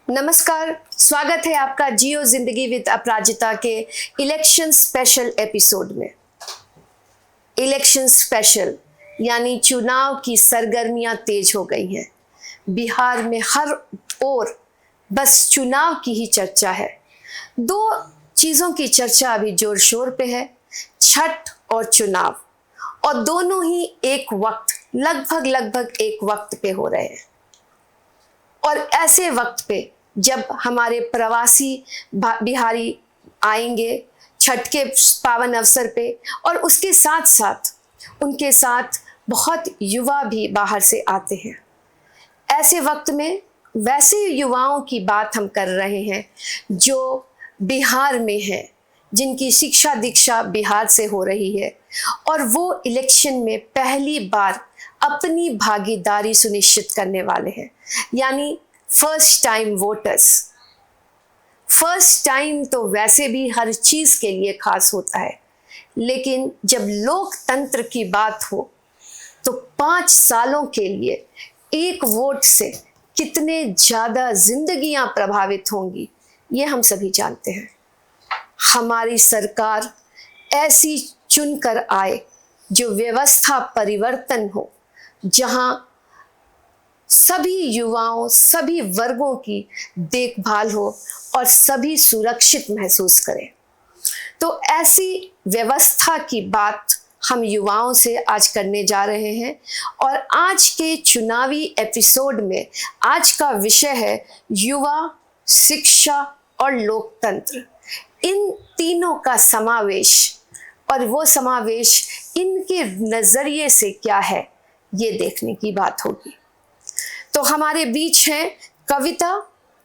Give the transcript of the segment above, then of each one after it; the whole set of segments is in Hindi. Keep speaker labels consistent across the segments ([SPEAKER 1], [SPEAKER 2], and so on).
[SPEAKER 1] नमस्कार, स्वागत है आपका जियो जिंदगी विद अपराजिता के इलेक्शन स्पेशल एपिसोड में। इलेक्शन स्पेशल यानी चुनाव की सरगर्मियां तेज हो गई हैं। बिहार में हर ओर बस चुनाव की ही चर्चा है। दो चीज़ों की चर्चा अभी जोर शोर पे है, छठ और चुनाव, और दोनों ही एक वक्त लगभग एक वक्त पे हो रहे हैं। और ऐसे वक्त पे जब हमारे प्रवासी बिहारी आएंगे छठ के पावन अवसर पे, और उसके साथ साथ उनके साथ बहुत युवा भी बाहर से आते हैं, ऐसे वक्त में वैसे युवाओं की बात हम कर रहे हैं जो बिहार में हैं, जिनकी शिक्षा दीक्षा बिहार से हो रही है, और वो इलेक्शन में पहली बार अपनी भागीदारी सुनिश्चित करने वाले हैं, यानी first time voters. First time तो वैसे भी हर चीज के लिए खास होता है, लेकिन जब लोकतंत्र की बात हो तो 5 सालों के लिए एक वोट से कितने ज्यादा जिंदगियां प्रभावित होंगी, ये हम सभी जानते हैं। हमारी सरकार ऐसी चुनकर आए जो व्यवस्था परिवर्तन हो, जहां सभी युवाओं, सभी वर्गों की देखभाल हो और सभी सुरक्षित महसूस करें। तो ऐसी व्यवस्था की बात हम युवाओं से आज करने जा रहे हैं, और आज के चुनावी एपिसोड में आज का विषय है युवा, शिक्षा और लोकतंत्र। इन तीनों का समावेश, और वो समावेश इनके नजरिए से क्या है, ये देखने की बात होगी। तो हमारे बीच हैं कविता,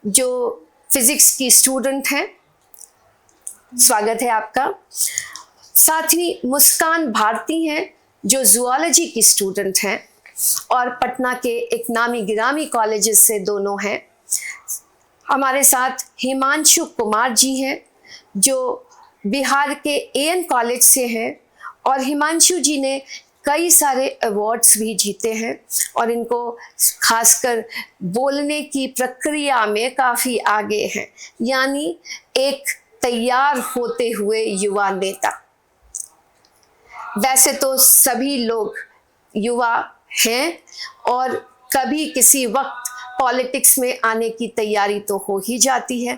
[SPEAKER 1] जो फिजिक्स की स्टूडेंट हैं, स्वागत है आपका। साथ ही मुस्कान भारती हैं, जो जूलॉजी की स्टूडेंट हैं और पटना के एक नामी गिरामी कॉलेजेस से दोनों हैं। हमारे साथ हिमांशु कुमार जी हैं, जो बिहार के एएन कॉलेज से हैं, और हिमांशु जी ने कई सारे अवार्ड्स भी जीते हैं, और इनको खासकर बोलने की प्रक्रिया में काफ़ी आगे हैं, यानी एक तैयार होते हुए युवा नेता। वैसे तो सभी लोग युवा हैं और कभी किसी वक्त पॉलिटिक्स में आने की तैयारी तो हो ही जाती है।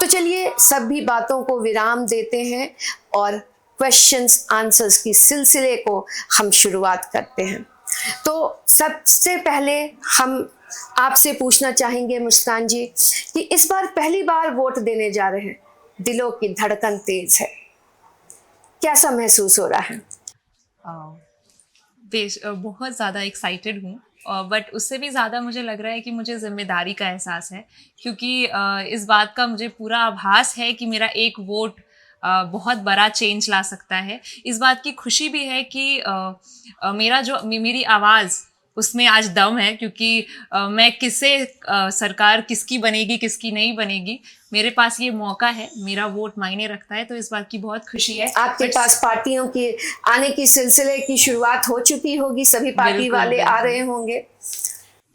[SPEAKER 1] तो चलिए सभी बातों को विराम देते हैं और क्वेश्चंस आंसर्स की सिलसिले को हम शुरुआत करते हैं। तो सबसे पहले हम आपसे पूछना चाहेंगे मुस्कान जी कि इस बार पहली बार वोट देने जा रहे हैं, दिलों की धड़कन तेज है, कैसा महसूस हो रहा है?
[SPEAKER 2] बहुत ज़्यादा एक्साइटेड हूँ, बट उससे भी ज़्यादा मुझे लग रहा है कि मुझे जिम्मेदारी का एहसास है, क्योंकि इस बात का मुझे पूरा आभास है कि मेरा एक वोट बहुत बड़ा चेंज ला सकता है। इस बात की खुशी भी है कि मेरी आवाज़ उसमें आज दम है, क्योंकि मैं सरकार किसकी बनेगी किसकी नहीं बनेगी, मेरे पास ये मौका है, मेरा वोट मायने रखता है, तो इस बात की बहुत खुशी है।
[SPEAKER 1] आपके पास पार्टियों के आने की सिलसिले की शुरुआत हो चुकी होगी, सभी पार्टी वाले आ रहे होंगे,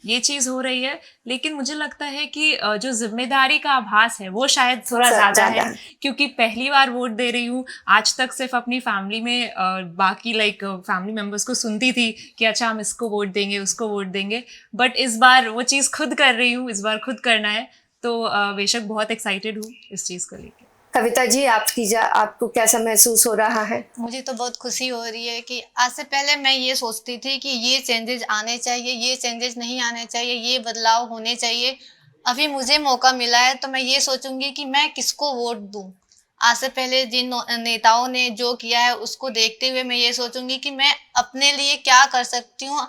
[SPEAKER 2] ये चीज़ हो रही है, लेकिन मुझे लगता है कि जो जिम्मेदारी का आभास है वो शायद थोड़ा ज़्यादा है, क्योंकि पहली बार वोट दे रही हूँ। आज तक सिर्फ अपनी फैमिली में बाकी फैमिली मेम्बर्स को सुनती थी कि अच्छा हम इसको वोट देंगे, उसको वोट देंगे, बट इस बार वो चीज़ खुद कर रही हूँ, इस बार खुद करना है, तो बेशक बहुत एक्साइटेड हूँ इस चीज़ को लेकर।
[SPEAKER 1] कविता जी, आपको कैसा महसूस हो रहा है?
[SPEAKER 3] मुझे तो बहुत खुशी हो रही है कि आज से पहले मैं ये सोचती थी कि ये चेंजेस आने चाहिए, ये चेंजेस नहीं आने चाहिए, ये बदलाव होने चाहिए। अभी मुझे मौका मिला है तो मैं ये सोचूंगी कि मैं किसको वोट दूं। आज से पहले जिन नेताओं ने जो किया है उसको देखते हुए मैं ये सोचूंगी कि मैं अपने लिए क्या कर सकती हूँ,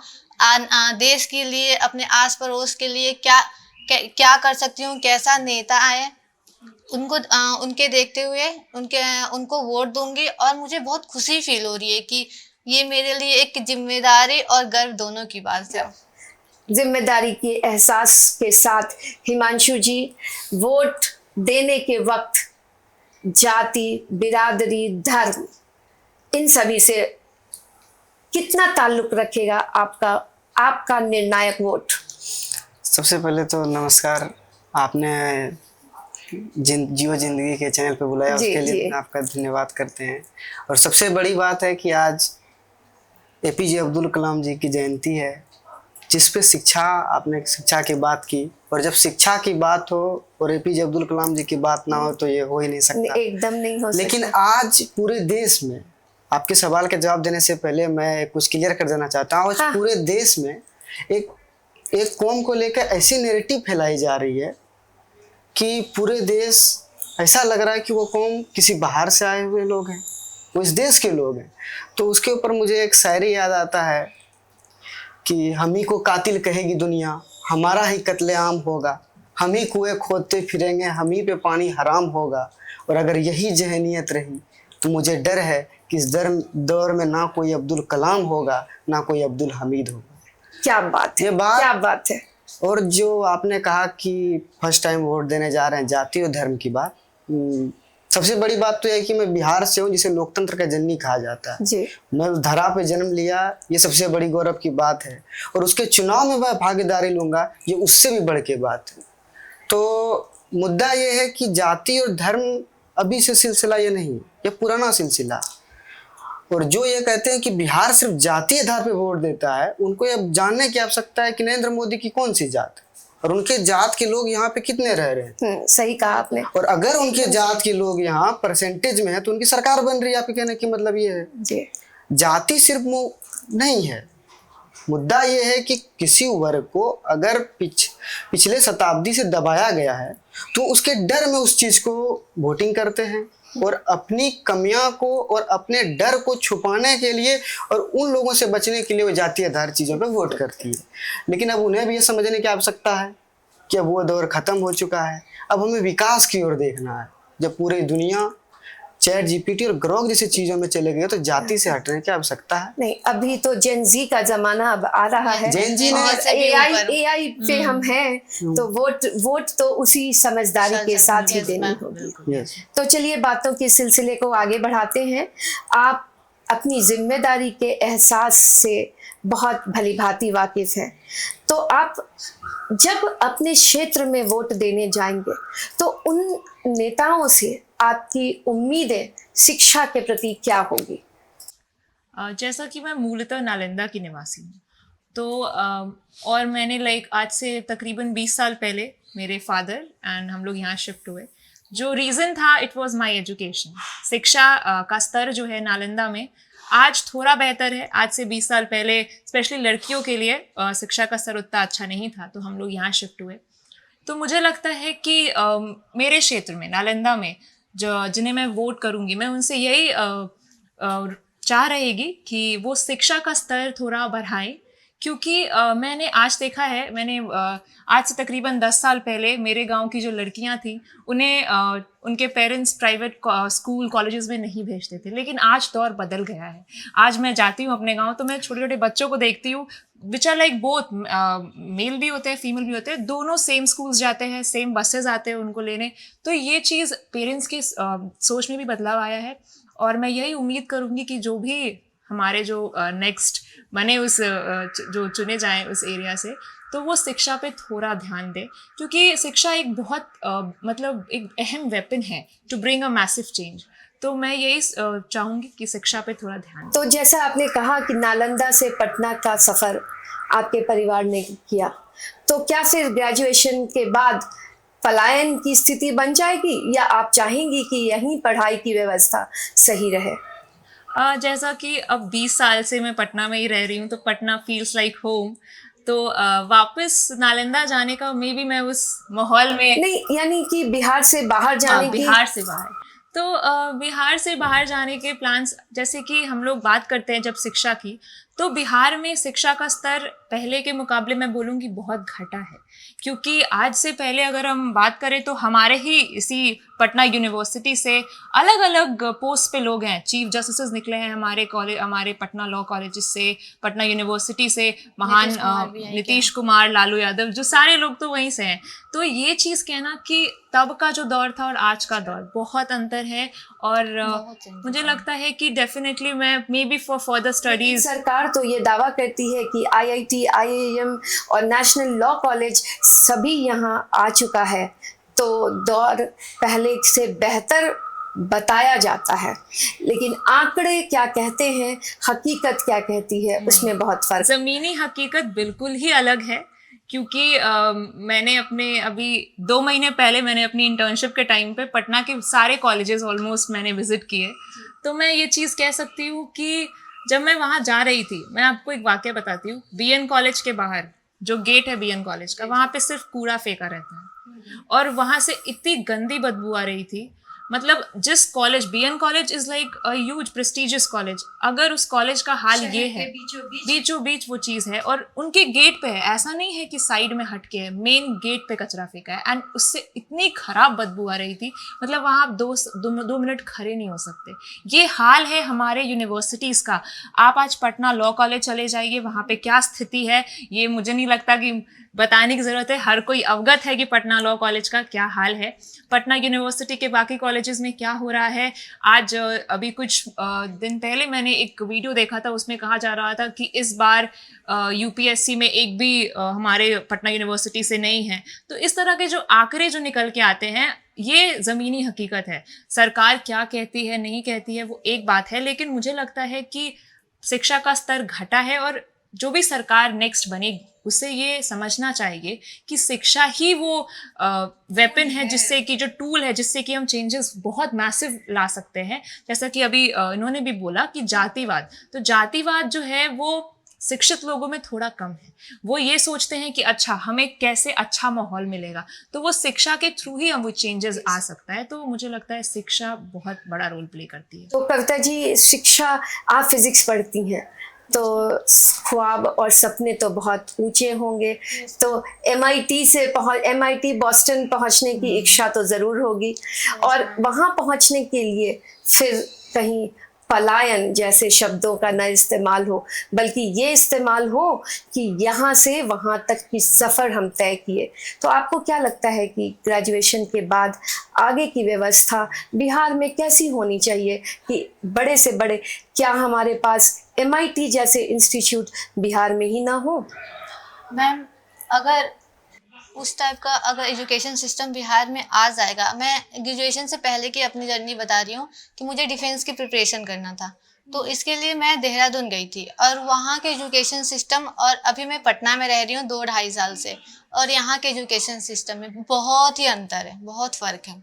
[SPEAKER 3] देश के लिए, अपने आस पड़ोस के लिए क्या कर सकती हूँ, कैसा नेता आए, उनके देखते हुए उनको वोट दूंगी। और मुझे बहुत खुशी फील हो रही है कि ये मेरे लिए एक जिम्मेदारी और गर्व दोनों की बात है।
[SPEAKER 1] जिम्मेदारी के एहसास के साथ हिमांशु जी, वोट देने के वक्त जाति, बिरादरी, धर्म, इन सभी से कितना ताल्लुक रखेगा आपका निर्णायक वोट?
[SPEAKER 4] सबसे पहले तो नमस्कार आपने जियो जिंदगी के चैनल पे बुलाया,
[SPEAKER 1] जी,
[SPEAKER 4] उसके
[SPEAKER 1] जी।
[SPEAKER 4] लिए आपका धन्यवाद करते हैं। और सबसे बड़ी बात है कि आज एपीजे अब्दुल कलाम जी की जयंती है, जिस पे आपने शिक्षा की बात की, और जब शिक्षा की बात हो और एपीजे अब्दुल कलाम जी की बात ना हो तो ये हो ही नहीं सकता।
[SPEAKER 1] एकदम नहीं हो
[SPEAKER 4] लेकिन
[SPEAKER 1] सकता।
[SPEAKER 4] आज पूरे देश में, आपके सवाल का जवाब देने से पहले मैं कुछ क्लियर कर देना चाहता हूँ। आज
[SPEAKER 1] हाँ।
[SPEAKER 4] पूरे देश में एक कौम को लेकर ऐसी नैरेटिव फैलाई जा रही है कि पूरे देश ऐसा लग रहा है कि वो कौम किसी बाहर से आए हुए लोग हैं, वो इस देश के लोग हैं। तो उसके ऊपर मुझे एक शायरी याद आता है कि हम ही को कातिल कहेगी दुनिया, हमारा ही कत्लेआम होगा, हम ही कुएं खोदते फिरेंगे, हम ही पे पानी हराम होगा। और अगर यही जहनीत रही तो मुझे डर है कि इस दौर में ना कोई अब्दुल कलाम होगा, ना कोई अब्दुल हमीद होगा।
[SPEAKER 1] क्या बात है,
[SPEAKER 4] ये बात-
[SPEAKER 1] क्या बात है।
[SPEAKER 4] और जो आपने कहा कि फर्स्ट टाइम वोट देने जा रहे हैं, जाति और धर्म की बात, सबसे बड़ी बात तो यह है कि मैं बिहार से हूँ, जिसे लोकतंत्र का जननी कहा जाता है।
[SPEAKER 1] जी।
[SPEAKER 4] मैं उस धरा पे जन्म लिया, ये सबसे बड़ी गौरव की बात है। और उसके चुनाव में मैं भागीदारी लूंगा, ये उससे भी बढ़ के बात है। तो मुद्दा ये है कि जाति और धर्म अभी से सिलसिला ये नहीं, ये पुराना सिलसिला। और जो ये कहते हैं कि बिहार सिर्फ जातीय आधार पे वोट देता है, उनको ये जानने की आवश्यकता है कि नरेंद्र मोदी की कौन सी जात है और उनके जात के लोग यहाँ पे कितने रह रहे हैं।
[SPEAKER 1] सही कहा आपने।
[SPEAKER 4] और अगर उनके जात के लोग यहाँ परसेंटेज में है तो उनकी सरकार बन रही है। आपके कहने की मतलब ये है,
[SPEAKER 1] जी।
[SPEAKER 4] जाति सिर्फ नहीं है। मुद्दा ये है कि किसी वर्ग को अगर पिछले शताब्दी से दबाया गया है तो उसके डर में उस चीज को वोटिंग करते हैं, और अपनी कमियां को और अपने डर को छुपाने के लिए और उन लोगों से बचने के लिए वो जातीय आधारित चीजों पे वोट करती है। लेकिन अब उन्हें भी ये समझने की आवश्यकता है कि अब वो दौर खत्म हो चुका है, अब हमें विकास की ओर देखना है। जब पूरी दुनिया चैट जीपीटी और ग्रोक जैसी चीजों में चले गए तो जाति से हटने की आवश्यकता है
[SPEAKER 1] नहीं, अभी तो जेन जी का जमाना अब आ रहा है।
[SPEAKER 4] जेन जी ने-
[SPEAKER 1] और एआई पे हम हैं, तो वोट तो उसी समझदारी के साथ ही देनी होगी।
[SPEAKER 4] यस।
[SPEAKER 1] तो चलिए बातों के सिलसिले को आगे बढ़ाते हैं। आप अपनी जिम्मेदारी के एहसास से बहुत भलीभांति वाकिफ हैं, तो आप जब अपने क्षेत्र में वोट देने जाएंगे तो उन नेताओं से आपकी उम्मीदें शिक्षा के प्रति क्या होगी?
[SPEAKER 2] जैसा कि मैं मूलतः नालंदा की निवासी हूँ, तो और मैंने आज से तकरीबन 20 साल पहले मेरे फादर एंड हम लोग यहाँ शिफ्ट हुए। जो रीज़न था, इट वाज माय एजुकेशन। शिक्षा का स्तर जो है नालंदा में आज थोड़ा बेहतर है। आज से 20 साल पहले स्पेशली लड़कियों के लिए शिक्षा का स्तर उतना अच्छा नहीं था, तो हम लोग यहाँ शिफ्ट हुए। तो मुझे लगता है कि मेरे क्षेत्र में नालंदा में जिन्हें मैं वोट करूँगी, मैं उनसे यही चाह रहेगी कि वो शिक्षा का स्तर थोड़ा बढ़ाएं, क्योंकि मैंने आज देखा है, मैंने आज से तकरीबन 10 साल पहले मेरे गांव की जो लड़कियां थी उन्हें उनके पेरेंट्स प्राइवेट स्कूल कॉलेजेस में नहीं भेजते थे, लेकिन आज दौर बदल गया है। आज मैं जाती हूँ अपने गांव तो मैं छोटे छोटे बच्चों को देखती हूँ, विच आर बोथ मेल भी होते हैं फीमेल भी होते हैं, दोनों सेम स्कूल्स जाते हैं, सेम बसेज आते हैं उनको लेने। तो ये चीज़ पेरेंट्स की सोच में भी बदलाव आया है, और मैं यही उम्मीद करूँगी कि जो भी हमारे जो नेक्स्ट बने जो चुने जाएं उस एरिया से, तो वो शिक्षा पे थोड़ा ध्यान दें, क्योंकि शिक्षा एक बहुत एक अहम वेपन है to bring a massive change. तो मैं यही चाहूँगी कि शिक्षा पे थोड़ा ध्यान।
[SPEAKER 1] तो जैसा आपने कहा कि नालंदा से पटना का सफ़र आपके परिवार ने किया, तो क्या फिर ग्रेजुएशन के बाद पलायन की स्थिति बन जाएगी, या आप चाहेंगी कि यहीं पढ़ाई की व्यवस्था सही रहे?
[SPEAKER 2] जैसा कि अब 20 साल से मैं पटना में ही रह रही हूँ, तो पटना फील्स लाइक होम। तो वापस नालंदा जाने का मे बी मैं उस माहौल में
[SPEAKER 1] नहीं, यानी कि बिहार से बाहर जाने की।
[SPEAKER 2] बिहार से बाहर, तो बिहार से बाहर जाने के प्लान्स, जैसे कि हम लोग बात करते हैं जब शिक्षा की, तो बिहार में शिक्षा का स्तर पहले के मुकाबले मैं बोलूँगी बहुत घटा है। क्योंकि आज से पहले अगर हम बात करें तो हमारे ही इसी पटना यूनिवर्सिटी से अलग अलग पोस्ट पे लोग हैं, चीफ जस्टिस निकले हैं हमारे कॉलेज, हमारे पटना लॉ कॉलेज से, पटना यूनिवर्सिटी से महान नीतीश कुमार, लालू यादव, जो सारे लोग तो वहीं से हैं। तो ये चीज़ कहना कि तब का जो दौर था और आज का दौर बहुत अंतर है, और मुझे लगता है कि डेफिनेटली मैं may be for further studies.
[SPEAKER 1] सरकार तो ये दावा करती है कि IIT, IIM और नेशनल लॉ कॉलेज सभी यहाँ आ चुका है, तो दौर पहले से बेहतर बताया जाता है, लेकिन आंकड़े क्या कहते हैं, हकीकत क्या कहती है, उसमें बहुत फर्क।
[SPEAKER 2] ज़मीनी हकीकत बिल्कुल ही अलग है, क्योंकि मैंने अपने अभी 2 महीने पहले मैंने अपनी इंटर्नशिप के टाइम पे पटना के सारे कॉलेजेस ऑलमोस्ट मैंने विजिट किए। तो मैं ये चीज़ कह सकती हूँ कि जब मैं वहाँ जा रही थी, मैं आपको एक वाक़या बताती हूँ। BN कॉलेज के बाहर जो गेट है BN कॉलेज का, वहाँ पे सिर्फ कूड़ा फेंका रहता है और वहाँ से इतनी गंदी बदबू आ रही थी। मतलब जिस college, BN college is like a huge prestigious college, अगर उस कॉलेज का हाल ये है, बीचों बीच वो चीज़ है और उनके गेट पे है, ऐसा नहीं है कि साइड में हट के है, मेन गेट पे कचरा फेंका है, एंड उससे इतनी खराब बदबू आ रही थी, मतलब वहाँ आप दो मिनट खड़े नहीं हो सकते। ये हाल है हमारे यूनिवर्सिटीज़ का। आप आज पटना लॉ कॉलेज चले जाइए, वहाँ पे क्या स्थिति है ये मुझे नहीं लगता कि बताने की ज़रूरत है, हर कोई अवगत है कि पटना लॉ कॉलेज का क्या हाल है। पटना यूनिवर्सिटी के बाकी कॉलेजेस में क्या हो रहा है। आज अभी कुछ दिन पहले मैंने एक वीडियो देखा था, उसमें कहा जा रहा था कि इस बार UPSC में एक भी हमारे पटना यूनिवर्सिटी से नहीं है। तो इस तरह के जो आंकड़े जो निकल के आते हैं, ये ज़मीनी हकीकत है। सरकार क्या कहती है नहीं कहती है वो एक बात है, लेकिन मुझे लगता है कि शिक्षा का स्तर घटा है और जो भी सरकार नेक्स्ट बनेगी उसे ये समझना चाहिए कि शिक्षा ही वो वेपन है, जिससे कि जो टूल है जिससे कि हम चेंजेस बहुत मैसिव ला सकते हैं। जैसा कि अभी इन्होंने भी बोला कि जातिवाद, तो जातिवाद जो है वो शिक्षित लोगों में थोड़ा कम है। वो ये सोचते हैं कि अच्छा हमें कैसे अच्छा माहौल मिलेगा, तो वो शिक्षा के थ्रू ही हम वो चेंजेस आ सकता है। तो मुझे लगता है शिक्षा बहुत बड़ा रोल प्ले करती है।
[SPEAKER 1] तो कविता जी, शिक्षा, आप फिजिक्स पढ़ती हैं, तो ख्वाब और सपने तो बहुत ऊंचे होंगे, तो MIT बॉस्टन पहुंचने की इच्छा तो ज़रूर होगी, और वहां पहुंचने के लिए फिर कहीं पलायन जैसे शब्दों का न इस्तेमाल हो, बल्कि ये इस्तेमाल हो कि यहाँ से वहाँ तक की सफ़र हम तय किए। तो आपको क्या लगता है कि ग्रेजुएशन के बाद आगे की व्यवस्था बिहार में कैसी होनी चाहिए कि बड़े से बड़े, क्या हमारे पास MIT जैसे इंस्टीट्यूट बिहार में ही ना हो?
[SPEAKER 3] मैम, अगर उस टाइप का अगर एजुकेशन सिस्टम बिहार में आ जाएगा, मैं ग्रेजुएशन से पहले की अपनी जर्नी बता रही हूँ कि मुझे डिफेंस की प्रिपरेशन करना था, तो इसके लिए मैं देहरादून गई थी, और वहाँ के एजुकेशन सिस्टम, और अभी मैं पटना में रह रही हूँ 2-2.5 साल से, और यहाँ के एजुकेशन सिस्टम में बहुत ही अंतर है, बहुत फ़र्क है।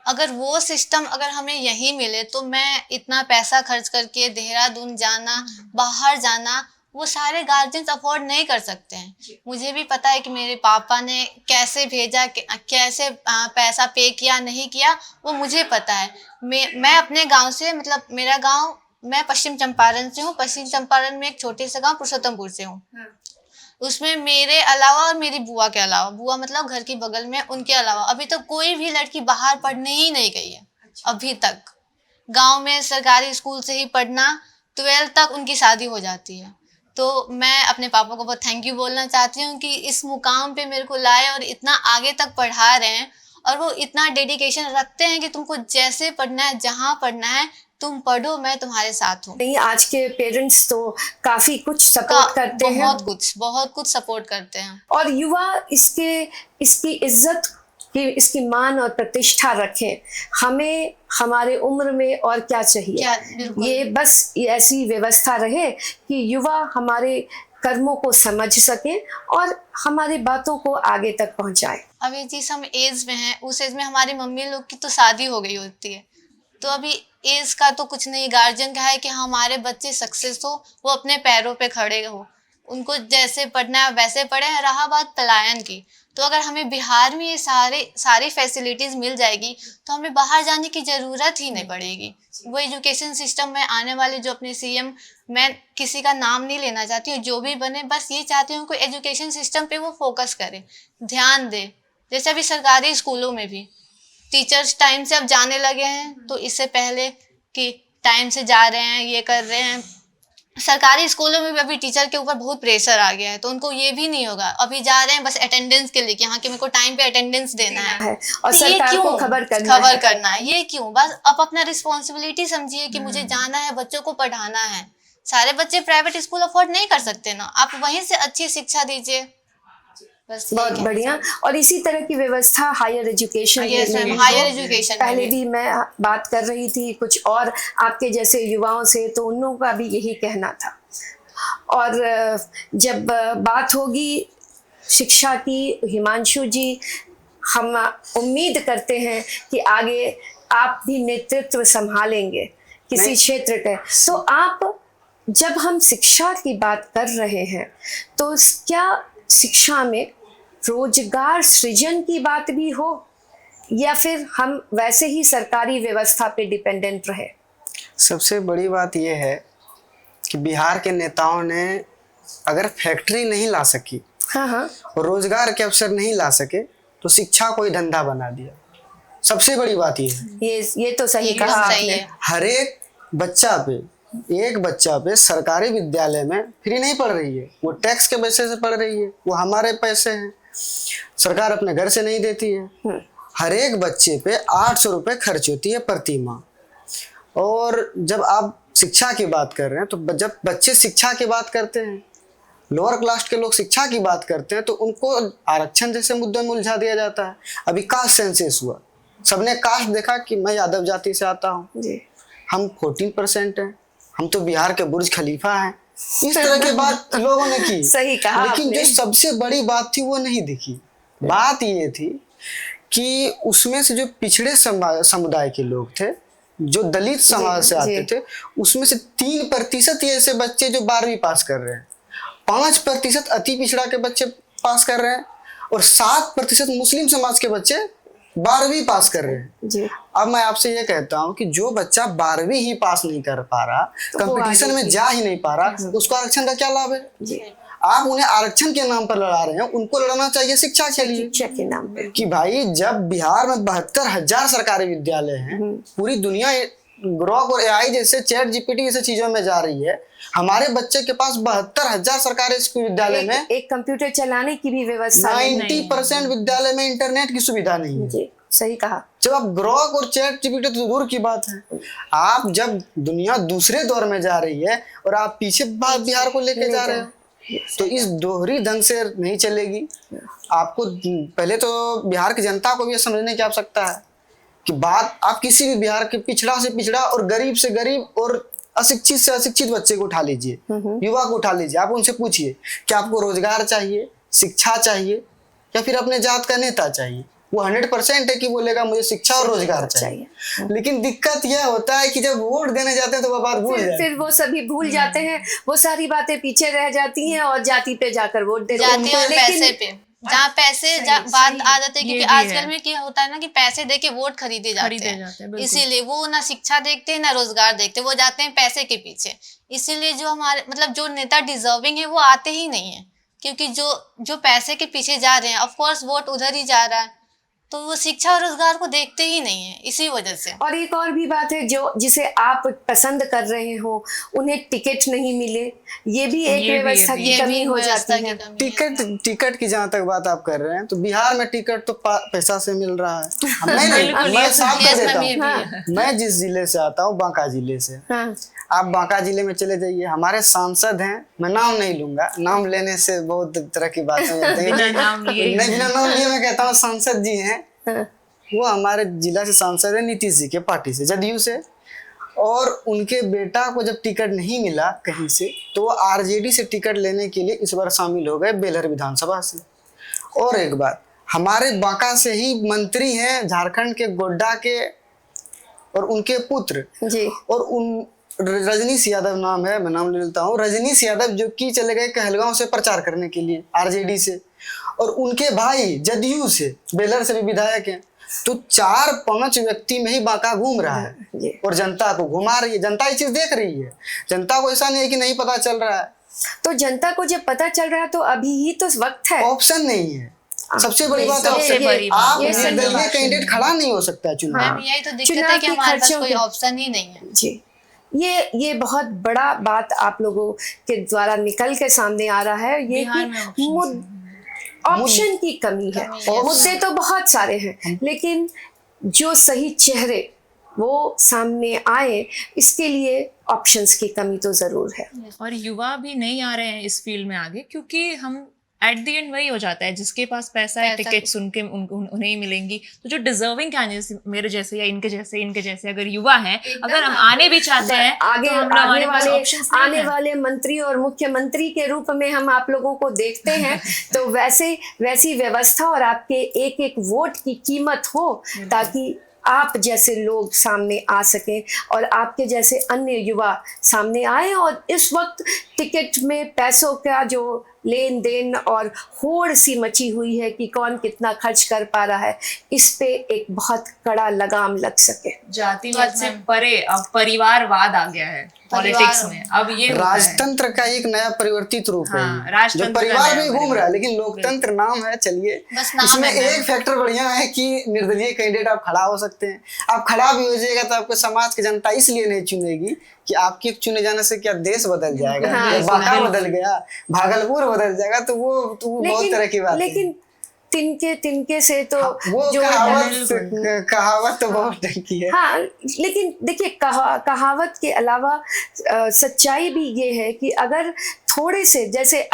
[SPEAKER 3] अगर वो सिस्टम अगर हमें यहीं मिले तो मैं इतना पैसा खर्च करके देहरादून जाना, बाहर जाना, वो सारे गार्जियंस अफोर्ड नहीं कर सकते हैं। मुझे भी पता है कि मेरे पापा ने कैसे भेजा, कैसे पैसा पे किया नहीं किया, वो मुझे पता है। मैं अपने गांव से, मतलब मेरा गांव, मैं पश्चिम चंपारण से हूँ। पश्चिम चंपारण में एक छोटे से गांव पुरुषोत्तमपुर से हूँ। उसमें मेरे अलावा और मेरी बुआ के अलावा, बुआ मतलब घर के बगल में, उनके अलावा अभी तक कोई भी लड़की बाहर पढ़ने ही नहीं गई है। अभी तक गांव में सरकारी स्कूल से ही पढ़ना, 12th तक उनकी शादी हो जाती है। तो मैं अपने पापा को बहुत थैंक यू बोलना चाहती हूँ कि इस मुकाम पे मेरे को लाए और इतना आगे तक पढ़ा रहे हैं, और वो इतना डेडिकेशन रखते हैं कि तुमको जैसे पढ़ना है, जहाँ पढ़ना है तुम पढ़ो, मैं तुम्हारे साथ हूँ।
[SPEAKER 1] नहीं, आज के पेरेंट्स तो काफी कुछ सपोर्ट करते हैं,
[SPEAKER 3] बहुत कुछ सपोर्ट करते हैं,
[SPEAKER 1] और युवा इसकी इज्जत की, इसकी मान और प्रतिष्ठा रखें। हमें हमारे उम्र में और क्या चाहिए, ये बस ऐसी व्यवस्था रहे कि युवा हमारे कर्मों को समझ सके और हमारी बातों को आगे तक पहुंचाए।
[SPEAKER 3] अभी जिस हम एज में हैं, उस एज में हमारी मम्मी लोग की तो शादी हो गई होती है, तो अभी एज का तो कुछ नहीं, गार्जियन का है कि हमारे बच्चे सक्सेस हो, वो अपने पैरों पे खड़े हो, उनको जैसे पढ़ना है वैसे पढ़े। रहा बात पलायन की, तो अगर हमें बिहार में ये सारी फैसिलिटीज़ मिल जाएगी तो हमें बाहर जाने की ज़रूरत ही नहीं पड़ेगी। वो एजुकेशन सिस्टम में आने वाले जो अपने CM, मैं किसी का नाम नहीं लेना चाहती हूँ, जो भी बने, बस ये चाहती हूँ कि एजुकेशन सिस्टम पे वो फोकस करे, ध्यान दे। जैसे अभी सरकारी स्कूलों में भी टीचर्स टाइम से अब जाने लगे हैं, तो इससे पहले कि टाइम से जा रहे हैं, ये कर रहे हैं। सरकारी स्कूलों में भी अभी टीचर के ऊपर बहुत प्रेशर आ गया है, तो उनको ये भी नहीं होगा, अभी जा रहे हैं बस अटेंडेंस के लिए कि हाँ कि मेरे को टाइम पे अटेंडेंस देना है।
[SPEAKER 1] और
[SPEAKER 3] तो ये
[SPEAKER 1] सरकार
[SPEAKER 3] क्यों
[SPEAKER 1] को खबर करना है।
[SPEAKER 3] ये क्यों? बस आप अपना रिस्पॉन्सिबिलिटी समझिए कि मुझे जाना है, बच्चों को पढ़ाना है। सारे बच्चे प्राइवेट स्कूल अफोर्ड नहीं कर सकते ना, आप वहीं से अच्छी शिक्षा दीजिए। बस
[SPEAKER 1] बहुत बढ़िया। और इसी तरह की व्यवस्था हायर एजुकेशन
[SPEAKER 3] हायर एजुकेशन
[SPEAKER 1] पहले भी मैं बात कर रही थी कुछ और आपके जैसे युवाओं से, तो उन लोगों का भी यही कहना था। और जब बात होगी शिक्षा की, हिमांशु जी, हम उम्मीद करते हैं कि आगे आप भी नेतृत्व संभालेंगे किसी क्षेत्र के। तो आप, जब हम शिक्षा की बात कर रहे हैं, तो क्या शिक्षा में रोजगार सृजन की बात भी हो, या फिर हम वैसे ही सरकारी व्यवस्था पे डिपेंडेंट रहे?
[SPEAKER 4] सबसे बड़ी बात यह है कि बिहार के नेताओं ने अगर फैक्ट्री नहीं ला सकी,
[SPEAKER 1] हाँ,
[SPEAKER 4] और रोजगार के अवसर नहीं ला सके, तो शिक्षा को ही धंधा बना दिया। सबसे बड़ी बात ये है।
[SPEAKER 1] ये तो सही कहा आपने।
[SPEAKER 4] हर एक बच्चा पे सरकारी विद्यालय में फ्री नहीं पढ़ रही है, वो टैक्स के पैसे से पढ़ रही है, वो हमारे पैसे हैं, सरकार अपने घर से नहीं देती है। हर एक बच्चे पे 800 रुपये खर्च होती है प्रति माह। और जब आप शिक्षा की बात कर रहे हैं, तो जब बच्चे शिक्षा की बात करते हैं, लोअर क्लास के लोग शिक्षा की बात करते हैं, तो उनको आरक्षण जैसे मुद्दों में उलझा दिया जाता है। अभी कास्ट सेंसस हुआ, सबने कास्ट देखा कि मैं यादव जाति से आता हूँ, हम 14% हैं, हम तो बिहार के बुर्ज खलीफा हैं। इस तरह की बात लोगों ने की।
[SPEAKER 1] सही कहा।
[SPEAKER 4] लेकिन जो सबसे बड़ी बात थी वो नहीं दिखी। बात ये थी कि उसमें से जो पिछड़े समुदाय के लोग थे, जो दलित समाज से आते थे, उसमें से 3% ही ऐसे बच्चे जो 12वीं पास कर रहे हैं, 5% अति पिछड़ा के बच्चे पास कर रहे हैं, और 7% मुस्लिम समाज के बच्चे 12वीं पास कर रहे हैं
[SPEAKER 1] जी।
[SPEAKER 4] अब मैं आपसे ये कहता हूँ कि जो बच्चा 12वीं ही पास नहीं कर पा रहा, कंपटीशन में जा ही नहीं पा रहा, उसको आरक्षण का क्या लाभ है
[SPEAKER 1] जी।
[SPEAKER 4] आप उन्हें आरक्षण के नाम पर लड़ा रहे हैं, उनको लड़ना चाहिए शिक्षा के लिए,
[SPEAKER 1] शिक्षा के नाम पे।
[SPEAKER 4] कि भाई जब बिहार में 72,000 सरकारी विद्यालय हैं, पूरी दुनिया ग्रोक और एआई जैसे चैट जीपीटी जैसे चीजों में जा रही है, हमारे बच्चे के पास 72,000 सरकारी स्कूल विद्यालय में
[SPEAKER 1] एक कंप्यूटर चलाने की भी व्यवस्था
[SPEAKER 4] 90% विद्यालय में इंटरनेट की सुविधा नहीं है।
[SPEAKER 1] जी, सही कहा।
[SPEAKER 4] जब आप ग्रोक और चैट जीपीटी तो दूर की बात है, आप जब दुनिया दूसरे दौर में जा रही है और आप पीछे बिहार को लेके जा रहे हो, तो इस दोहरी ढंग से नहीं चलेगी। आपको पहले तो बिहार की जनता को भी ये समझने की आवश्यकता है कि बात आप किसी भी बिहार के पिछड़ा से पिछड़ा और गरीब से गरीब और अशिक्षित से अशिक्षित बच्चे को उठा लीजिए, युवा को उठा लीजिए, आप उनसे पूछिए कि आपको रोजगार चाहिए, शिक्षा चाहिए, या फिर अपने जात का नेता चाहिए। वो 100% है कि बोलेगा मुझे शिक्षा और रोजगार चाहिए। लेकिन दिक्कत यह होता है कि जब वोट देने जाते हैं तो वो बात भूल जाते हैं,
[SPEAKER 1] फिर वो सभी भूल जाते हैं, वो सारी बातें पीछे रह जाती हैं और जाति पे जाकर वोट देते हैं,
[SPEAKER 3] पैसे पे जहाँ पैसे बात आ जाती है, क्योंकि आजकल में क्या होता है ना कि पैसे देके वोट खरीदे जाते हैं, इसीलिए वो ना शिक्षा देखते हैं ना रोजगार देखते, वो जाते हैं पैसे के पीछे। इसीलिए जो हमारे मतलब जो नेता डिजर्विंग है वो आते ही नहीं है, क्योंकि जो पैसे के पीछे जा रहे हैं, ऑफ कोर्स वोट उधर ही जा रहा है, तो वो शिक्षा और रोजगार को देखते ही नहीं है, इसी वजह से।
[SPEAKER 1] और एक और भी बात है, जो जिसे आप पसंद कर रहे हो उन्हें टिकट नहीं मिले, ये भी एक व्यवस्था की कमी हो जाती है।
[SPEAKER 4] टिकट की जहाँ तक बात आप कर रहे हैं, तो बिहार में टिकट तो पैसा से मिल रहा है। मैं साफ कर देता हूँ, मैं जिस जिले से आता हूँ, बांका जिले से, आप बांका जिले में चले जाइए, हमारे सांसद हैं, मैं नाम नहीं लूंगा, नाम लेने से बहुत तरह की बातें होती हैं, बिना नाम लिए मैं कहता हूँ सांसद जी हैं, वो हमारे जिला से सांसद है नीतीश जी के पार्टी से, जदयू से, और उनके बेटा को जब टिकट नहीं मिला कहीं से, तो वो आरजेडी से टिकट लेने के लिए इस बार शामिल हो गए बेलहर विधानसभा से। और एक बात, हमारे बांका से ही मंत्री हैं झारखंड के गोड्डा के, और उनके पुत्र जी, और उन रजनीश यादव नाम है, मैं नाम ले लेता हूँ, रजनीश यादव, जो कि चले गए कहलगांव से प्रचार करने के लिए आरजेडी से, और उनके भाई जदयू से, बेलहर से भी विधायक हैं। तो 4-5 व्यक्ति में ही बांका घूम रहा है और जनता को घुमा रही है, जनता ये चीज देख रही है, जनता को ऐसा नहीं है कि नहीं पता चल रहा है।
[SPEAKER 1] तो जनता को जब पता चल रहा है तो अभी ही तो वक्त है,
[SPEAKER 4] ऑप्शन नहीं है। सबसे बड़ी बात
[SPEAKER 2] सबसे
[SPEAKER 4] है
[SPEAKER 2] बड़ी बात,
[SPEAKER 4] आप
[SPEAKER 1] ये सही
[SPEAKER 4] निर्दलीय
[SPEAKER 1] बात है।
[SPEAKER 4] कैंडिडेट खड़ा नहीं हो सकता है चुनाव
[SPEAKER 3] मैम यही तो दिक्कत
[SPEAKER 1] चुनाव
[SPEAKER 3] है कि
[SPEAKER 1] के
[SPEAKER 3] हमारे पास
[SPEAKER 1] खर्चों
[SPEAKER 3] कोई
[SPEAKER 1] के-
[SPEAKER 3] ऑप्शन ही नहीं है।
[SPEAKER 1] जी, ये बहुत बड़ा बात आप लोगों के द्वारा निकल के सामने आ रहा है, ये
[SPEAKER 2] बिहार
[SPEAKER 1] कि
[SPEAKER 2] में options
[SPEAKER 1] ऑप्शन की कमी है।
[SPEAKER 3] कमी है।
[SPEAKER 1] मुद्दे तो बहुत सारे हैं, लेकिन जो सही चेहरे वो सामने आए, इसके लिए ऑप्शंस की कमी तो जरूर है।
[SPEAKER 2] और युवा भी नहीं आ रहे हैं इस फील्ड में आगे, क्योंकि हम एट द एंड वही हो जाता है, जिसके पास पैसा है
[SPEAKER 3] पैसा-
[SPEAKER 2] टिकट्स उनके उन्हें ही मिलेंगी। तो जो डिजर्विंग कैंडिडेट्स मेरे जैसे या इनके जैसे अगर युवा हैं, अगर हम आने भी चाहते हैं
[SPEAKER 1] आगे
[SPEAKER 2] तो हम लोग
[SPEAKER 1] आने
[SPEAKER 2] हमारे पास
[SPEAKER 1] वाले
[SPEAKER 2] options नहीं
[SPEAKER 1] आने
[SPEAKER 2] हैं।
[SPEAKER 1] वाले मंत्री और मुख्यमंत्री के रूप में हम आप लोगों को देखते हैं, तो वैसी व्यवस्था और आपके एक एक वोट की कीमत हो, ताकि आप जैसे लोग सामने आ सकें और आपके जैसे अन्य युवा सामने आए। और इस वक्त टिकट में पैसों का जो लेन देन और होड़ सी मची हुई है कि कौन कितना खर्च कर पा रहा है, इस पे एक बहुत कड़ा लगाम लग सके।
[SPEAKER 2] जातिवाद से परे अब परिवारवाद आ गया है पॉलिटिक्स में। अब ये होता है।
[SPEAKER 4] राजतंत्र का एक नया परिवर्तित रूप है
[SPEAKER 2] हाँ,
[SPEAKER 4] ये।
[SPEAKER 2] राजतंत्र
[SPEAKER 4] जो
[SPEAKER 2] का
[SPEAKER 4] परिवार
[SPEAKER 2] नया
[SPEAKER 4] में घूम रहा है, लेकिन
[SPEAKER 2] परिवार।
[SPEAKER 4] लोकतंत्र नाम है। चलिए,
[SPEAKER 3] बस नाम
[SPEAKER 4] इसमें
[SPEAKER 3] है ना।
[SPEAKER 4] एक फैक्टर बढ़िया है कि निर्दलीय कैंडिडेट आप खड़ा हो सकते हैं। आप खड़ा भी हो जाएगा तो आपको समाज की जनता इसलिए नहीं चुनेगी कि आपके चुने जाने से क्या देश बदल जाएगा,
[SPEAKER 1] हाँ,
[SPEAKER 4] या बांका
[SPEAKER 2] बिल्कुल।
[SPEAKER 4] बदल गया, भागलपुर बदल जाएगा, तो वो बहुत तरह की बात है।
[SPEAKER 1] लेकिन तिनके से तो
[SPEAKER 4] वो
[SPEAKER 1] जो
[SPEAKER 4] कहावत तो बहुत ढंग की है।
[SPEAKER 1] हाँ, लेकिन देखिए कहावत के अलावा सच्चाई भी ये है कि अगर थोड़े से जैसे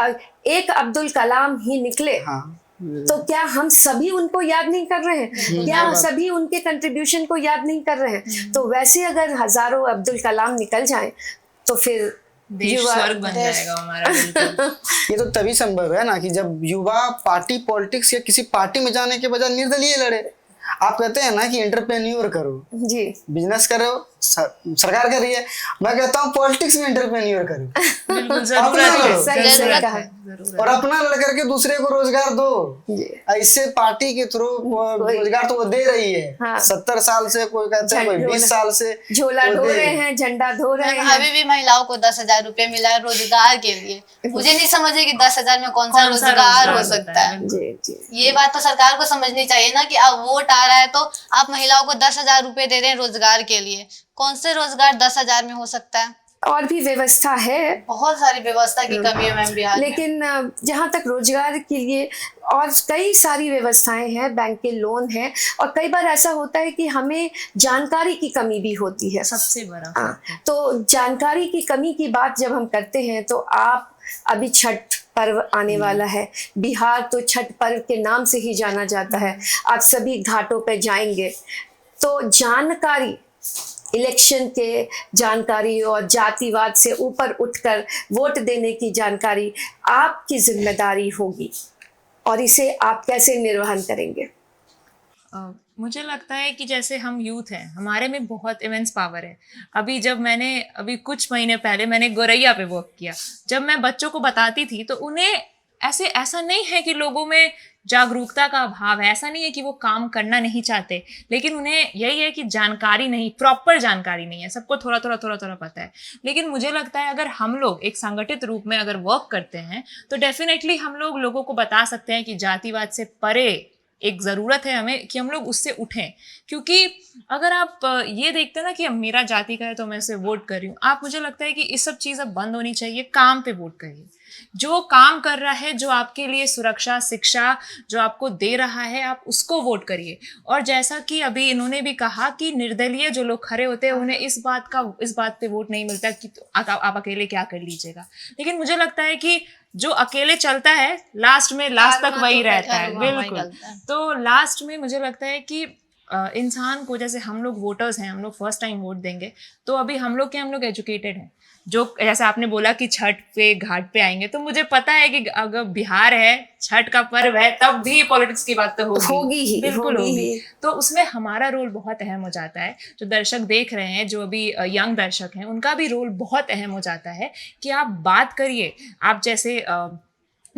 [SPEAKER 1] एक अब्दुल कलाम ही निकले,
[SPEAKER 4] हाँ,
[SPEAKER 1] तो क्या हम सभी उनको याद नहीं कर रहे हैं? क्या हम सभी उनके कंट्रीब्यूशन को याद नहीं कर रहे हैं? तो वैसे अगर हजारों अब्दुल कलाम निकल जाएं, तो फिर
[SPEAKER 2] देश स्वर्ग बन जाएगा हमारा। बिल्कुल।
[SPEAKER 4] ये तो तभी संभव है ना कि जब युवा पार्टी पॉलिटिक्स या किसी पार्टी में जाने के बजाय निर्दलीय लड़े। आप कहते हैं ना कि एंटरप्रेन्योर करो,
[SPEAKER 1] जी,
[SPEAKER 4] बिजनेस करो, सरकार कर रही है। मैं कहता हूँ पॉलिटिक्स में एंटरप्रेन्योर करो
[SPEAKER 2] बिल्कुल
[SPEAKER 4] अपना
[SPEAKER 2] जरूरत
[SPEAKER 4] लो।
[SPEAKER 2] है।
[SPEAKER 1] सही
[SPEAKER 3] जरूरत
[SPEAKER 1] कहा।
[SPEAKER 4] और अपना लड़ करके दूसरे को रोजगार दो।
[SPEAKER 1] जी।
[SPEAKER 4] ऐसे पार्टी के थ्रू रोजगार तो वो दे रही है।
[SPEAKER 1] हाँ।
[SPEAKER 4] 70 साल से, कोई कहते हैं कोई 20 साल से
[SPEAKER 1] झोला
[SPEAKER 4] वो
[SPEAKER 1] ढो
[SPEAKER 4] दे
[SPEAKER 1] रहे
[SPEAKER 4] रही है।
[SPEAKER 1] हैं, झंडा धो रहे
[SPEAKER 3] मैम,
[SPEAKER 1] हैं।
[SPEAKER 3] अभी भी महिलाओं को 10,000 रुपए मिला है रोजगार के लिए। मुझे नहीं समझे कि 10,000 में कौन सा रोजगार हो सकता है।
[SPEAKER 1] जी जी,
[SPEAKER 3] ये बात तो सरकार को समझनी चाहिए ना कि अब वोट आ रहा है तो आप महिलाओं को 10,000 रुपए दे रहे हैं रोजगार के लिए। कौन से रोजगार 10,000 में हो सकता है?
[SPEAKER 1] और भी व्यवस्था है,
[SPEAKER 3] बहुत सारी व्यवस्था की कमी है मैम बिहार में।
[SPEAKER 1] लेकिन जहाँ तक रोजगार के लिए और कई सारी व्यवस्थाएं हैं, बैंक के लोन हैं, और कई बार ऐसा होता है कि हमें जानकारी की कमी भी होती है।
[SPEAKER 2] सबसे बड़ा
[SPEAKER 1] हाँ, तो जानकारी की कमी की बात जब हम करते हैं, तो आप अभी छठ पर्व आने वाला है। बिहार तो छठ पर्व के नाम से ही जाना जाता है। आप सभी घाटों पे जाएंगे, तो जानकारी, इलेक्शन के जानकारी और जातिवाद से ऊपर उठकर वोट देने की जानकारी आपकी जिम्मेदारी होगी, और इसे आप कैसे निर्वहन करेंगे?
[SPEAKER 2] मुझे लगता है कि जैसे हम यूथ हैं, हमारे में बहुत इमेंस पावर है। अभी कुछ महीने पहले मैंने गोरैया पे वर्क किया। जब मैं बच्चों को बताती थी तो उन्हें ऐसा नहीं है कि लोगों में जागरूकता का अभाव है, ऐसा नहीं है कि वो काम करना नहीं चाहते, लेकिन उन्हें यही है कि जानकारी नहीं, प्रॉपर जानकारी नहीं है। सबको थोड़ा थोड़ा पता है। लेकिन मुझे लगता है अगर हम लोग एक संगठित रूप में अगर वर्क करते हैं तो डेफिनेटली हम लोगों को बता सकते हैं कि जातिवाद से परे एक ज़रूरत है हमें कि हम लोग उससे उठें। क्योंकि अगर आप ये देखते हैं ना कि मेरा जाति का है तो मैं इसे वोट कर रही हूँ, मुझे लगता है कि इस सब चीज़ अब बंद होनी चाहिए। काम पे वोट करिए। जो काम कर रहा है, जो आपके लिए सुरक्षा, शिक्षा जो आपको दे रहा है, आप उसको वोट करिए। और जैसा कि अभी इन्होंने भी कहा कि निर्दलीय जो लोग खड़े होते हैं उन्हें इस बात पे वोट नहीं मिलता कि तो आप अकेले क्या कर लीजिएगा। लेकिन मुझे लगता है कि जो अकेले चलता है लास्ट तक वही रहता है। बिल्कुल। तो लास्ट में मुझे लगता है कि इंसान को, जैसे हम लोग वोटर्स हैं, हम लोग फर्स्ट टाइम वोट देंगे, तो अभी हम लोग एजुकेटेड हैं। जो जैसे आपने बोला कि छठ पे घाट पे आएंगे, तो मुझे पता है कि अगर बिहार है, छठ का पर्व है, तब भी पॉलिटिक्स की बात तो होगी ही, बिल्कुल होगी। तो उसमें हमारा रोल बहुत अहम हो जाता है। जो दर्शक देख रहे हैं, जो अभी यंग दर्शक हैं, उनका भी रोल बहुत अहम हो जाता है कि आप बात करिए। आप जैसे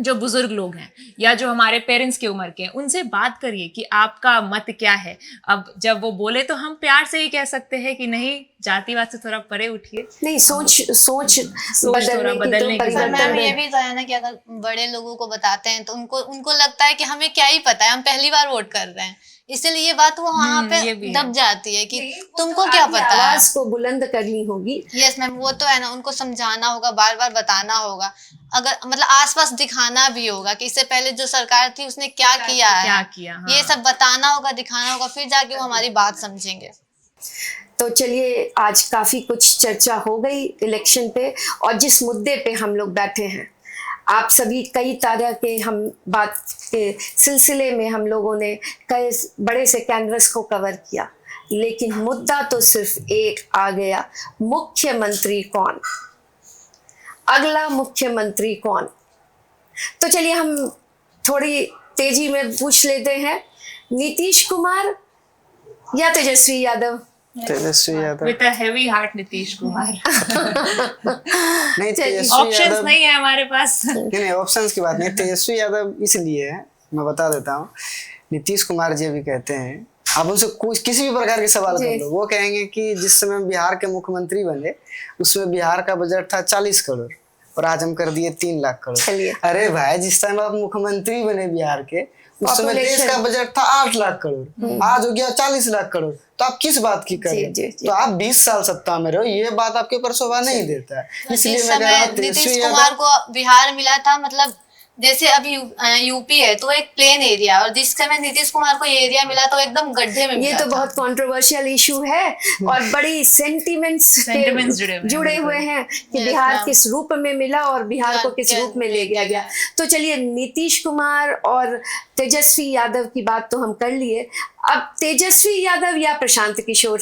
[SPEAKER 2] जो बुजुर्ग लोग हैं या जो हमारे पेरेंट्स की उम्र के हैं, उनसे बात करिए कि आपका मत क्या है। अब जब वो बोले तो हम प्यार से ही कह सकते हैं कि नहीं, जातिवाद से थोड़ा परे उठिए।
[SPEAKER 1] नहीं, सोच
[SPEAKER 2] थोड़ा बदलने की
[SPEAKER 3] पर
[SPEAKER 1] परिवर्तन
[SPEAKER 3] मैम ये
[SPEAKER 1] में-
[SPEAKER 3] भी तो है ना कि अगर बड़े लोगों को बताते हैं तो उनको उनको लगता है कि हमें क्या ही पता है, हम पहली बार वोट कर रहे हैं, इसलिए ये बात वो वहाँ
[SPEAKER 2] ये
[SPEAKER 3] पे
[SPEAKER 2] भी है।
[SPEAKER 3] दब जाती है कि तुमको क्या पता है।
[SPEAKER 1] आवाज को बुलंद करनी होगी।
[SPEAKER 3] यस मैम, वो तो है ना, उनको समझाना होगा, बार बार बताना होगा, अगर मतलब आसपास दिखाना भी होगा कि इससे पहले जो सरकार थी उसने क्या किया है,
[SPEAKER 2] क्या किया, हाँ।
[SPEAKER 3] ये सब बताना होगा, दिखाना होगा, फिर जाके वो हमारी बात समझेंगे।
[SPEAKER 1] तो चलिए, आज काफी कुछ चर्चा हो गई इलेक्शन पे, और जिस मुद्दे पे हम लोग बैठे हैं, आप सभी कई तरह के हम बात के सिलसिले में हम लोगों ने कई बड़े से कैनवस को कवर किया, लेकिन मुद्दा तो सिर्फ एक आ गया, मुख्यमंत्री कौन, अगला मुख्यमंत्री कौन। तो चलिए हम थोड़ी तेजी में पूछ लेते हैं, नीतीश कुमार या Tejashwi Yadav?
[SPEAKER 4] Tejashwi Yadav.
[SPEAKER 2] With a heavy heart Nitish Kumar.
[SPEAKER 4] नहीं, तेजस्वी
[SPEAKER 2] ऑप्शंस
[SPEAKER 4] यादव
[SPEAKER 2] नहीं है हमारे पास।
[SPEAKER 4] नहीं, ऑप्शंस की बात नहीं, तेजस्वी यादव इसलिए है, मैं बता देता हूँ। नीतीश कुमार जी भी कहते हैं, आप उनसे कुछ किसी भी प्रकार के सवाल कर लो, वो कहेंगे कि जिस समय बिहार के मुख्यमंत्री बने उसमें बिहार का बजट था 40 करोड़ और आज हम कर दिए 3 लाख
[SPEAKER 1] चलिए।
[SPEAKER 4] करोड़। अरे भाई, जिस टाइम आप मुख्यमंत्री बने बिहार के उस समय देश
[SPEAKER 1] Population-
[SPEAKER 4] का बजट था 8 लाख करोड़, आज हो गया 40 लाख करोड़, तो आप किस बात की कर रहे
[SPEAKER 1] जी,
[SPEAKER 4] हैं?
[SPEAKER 1] जी।
[SPEAKER 4] तो आप 20 साल सत्ता में रहो, ये बात आपके ऊपर शोभा नहीं देता है। इसलिए
[SPEAKER 3] जिस
[SPEAKER 4] मैं कह रहा
[SPEAKER 3] समय
[SPEAKER 4] हूँ
[SPEAKER 3] नीतीश
[SPEAKER 4] तेजस्वी
[SPEAKER 3] कुमार
[SPEAKER 4] यादव।
[SPEAKER 3] को बिहार मिला था, मतलब जैसे अभी यूपी है तो एक प्लेन एरिया, और जिस समय नीतीश कुमार को ये एरिया मिला तो एकदम गड्ढे में
[SPEAKER 1] ये
[SPEAKER 3] मिला
[SPEAKER 1] तो
[SPEAKER 3] था।
[SPEAKER 1] बहुत कंट्रोवर्शियल इशू है और बड़ी सेंटिमेंट्स जुड़े हुए हैं कि
[SPEAKER 3] Yes,
[SPEAKER 1] बिहार
[SPEAKER 3] ma'am.
[SPEAKER 1] किस रूप में मिला और बिहार को किस रूप में ले गया गया। तो चलिए, नीतीश कुमार और तेजस्वी यादव की बात तो हम कर लिए, अब तेजस्वी यादव या प्रशांत किशोर?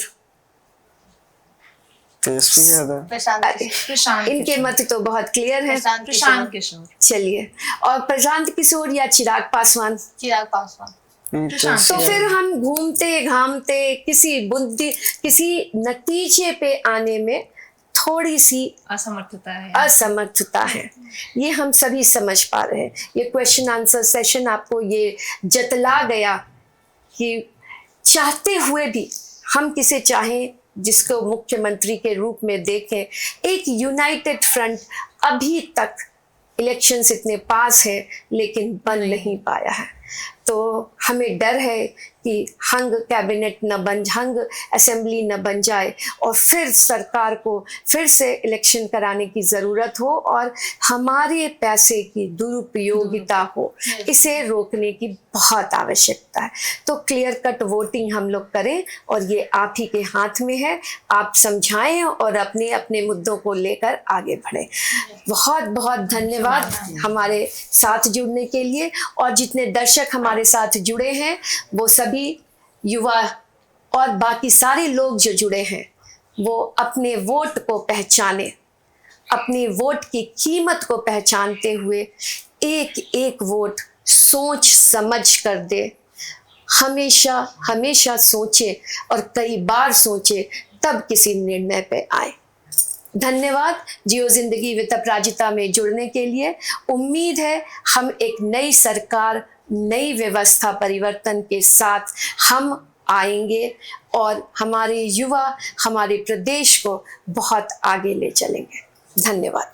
[SPEAKER 4] तेजस्वी यादव।
[SPEAKER 3] प्रशांत
[SPEAKER 1] इनके मत तो बहुत क्लियर है।
[SPEAKER 2] प्रशांत किशोर।
[SPEAKER 1] चलिए, और प्रशांत किशोर या चिराग पासवान?
[SPEAKER 3] चिराग पासवान।
[SPEAKER 1] तो फिर हम घूमते घामते किसी नतीजे पे आने में थोड़ी सी असमर्थता है, ये हम सभी समझ पा रहे हैं। ये क्वेश्चन आंसर सेशन आपको ये जतला गया कि चाहते हुए भी हम किसे चाहें जिसको मुख्यमंत्री के रूप में देखें, एक यूनाइटेड फ्रंट अभी तक इलेक्शंस इतने पास है लेकिन बन नहीं पाया है। तो हमें डर है कि हंग कैबिनेट न बन, हंग असेंबली न बन जाए और फिर सरकार को फिर से इलेक्शन कराने की ज़रूरत हो और हमारे पैसे की दुरुपयोगिता हो, इसे रोकने की बहुत आवश्यकता है। तो क्लियर कट वोटिंग हम लोग करें और ये आप ही के हाथ में है, आप समझाएं और अपने अपने मुद्दों को लेकर आगे बढ़ें। बहुत बहुत धन्यवाद हमारे साथ जुड़ने के लिए, और जितने दर्शक हमारे साथ जुड़े हैं वो सभी युवा और बाकी सारे लोग जो जुड़े हैं वो अपने वोट को पहचाने, अपने वोट की कीमत को पहचानते हुए एक एक वोट सोच समझ कर दे। हमेशा हमेशा सोचे और कई बार सोचे तब किसी निर्णय पे आए। धन्यवाद जियो जिंदगी विद अपराजिता में जुड़ने के लिए। उम्मीद है हम एक नई सरकार, नई व्यवस्था परिवर्तन के साथ हम आएंगे और हमारे युवा हमारे प्रदेश को बहुत आगे ले चलेंगे। धन्यवाद।